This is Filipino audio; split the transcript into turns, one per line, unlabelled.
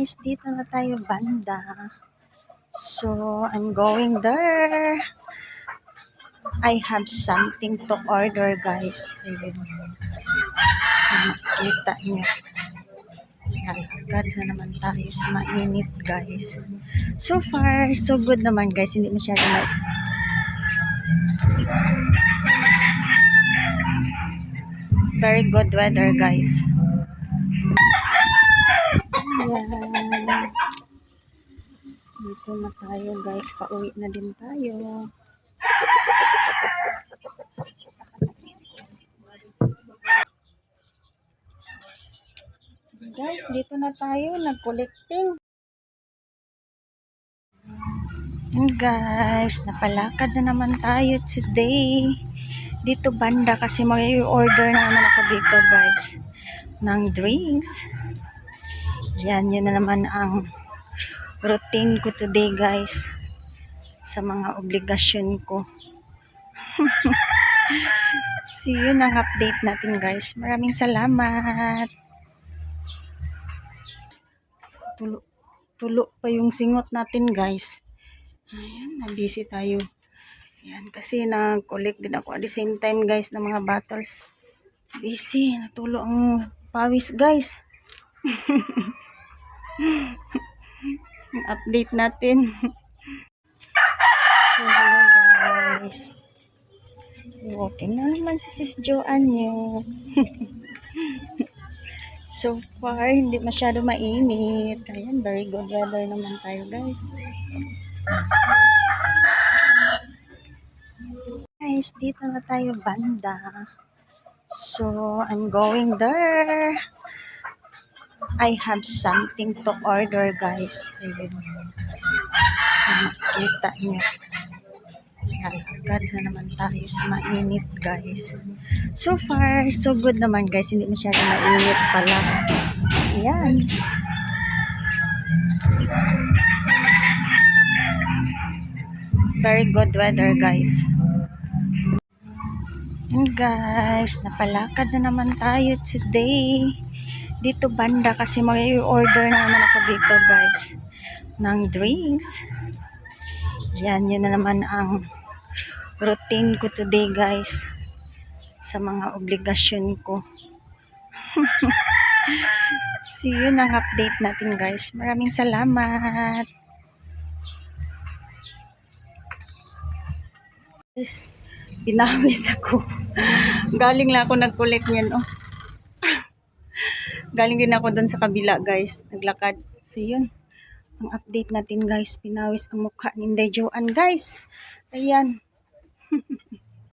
Guys, dito na tayo banda. So, I'm going there. I have something to order, guys. Ayun. So, makita nyo. Lalakad na naman tayo sa mainit, guys. So far, so good naman, guys. Hindi masyado very good weather, guys. Ayan. Dito na tayo, guys. Pauwi na din tayo. Guys, dito na tayo. Nag-collecting. Guys, napalakad na naman tayo today. Dito banda kasi mag-order na naman ako dito, guys. Ng drinks. Yan, yun na naman ang routine ko today, guys. Sa mga obligasyon ko. So, yun ang update natin, guys. Maraming salamat. Tulo pa yung singot natin, guys. Ayan, na-busy tayo. Ayan, kasi nag-collect din ako at the same time, guys, ng mga bottles. Busy, natulo ang pawis, guys. Ang update natin. So, hello, guys. Walking na naman si Sis Joanne nyo. So far, hindi masyado mainit. Ayan, very good weather naman tayo, guys. Guys, dito na tayo banda. So, I'm going there. I have something to order, guys. Ayun. So, makita nyo. Lalakad na naman tayo sa mainit, guys. So far, so good naman, guys. Hindi masyado mainit pala. Ayan. Very good weather, guys. And guys, napalakad na naman tayo today. Dito banda kasi mag-order na naman ako dito, guys. Ng drinks. Yan, yun na naman ang routine ko today, guys. Sa mga obligasyon ko. So, yun ang update natin, guys. Maraming salamat. Pinawis ako. Galing lang ako nag-collect niyan, oh. Galing din ako doon sa kabila, guys. Naglakad. So, yun. Ang update natin, guys. Pinawis ang mukha ni Inday Joanne, guys. Ayan.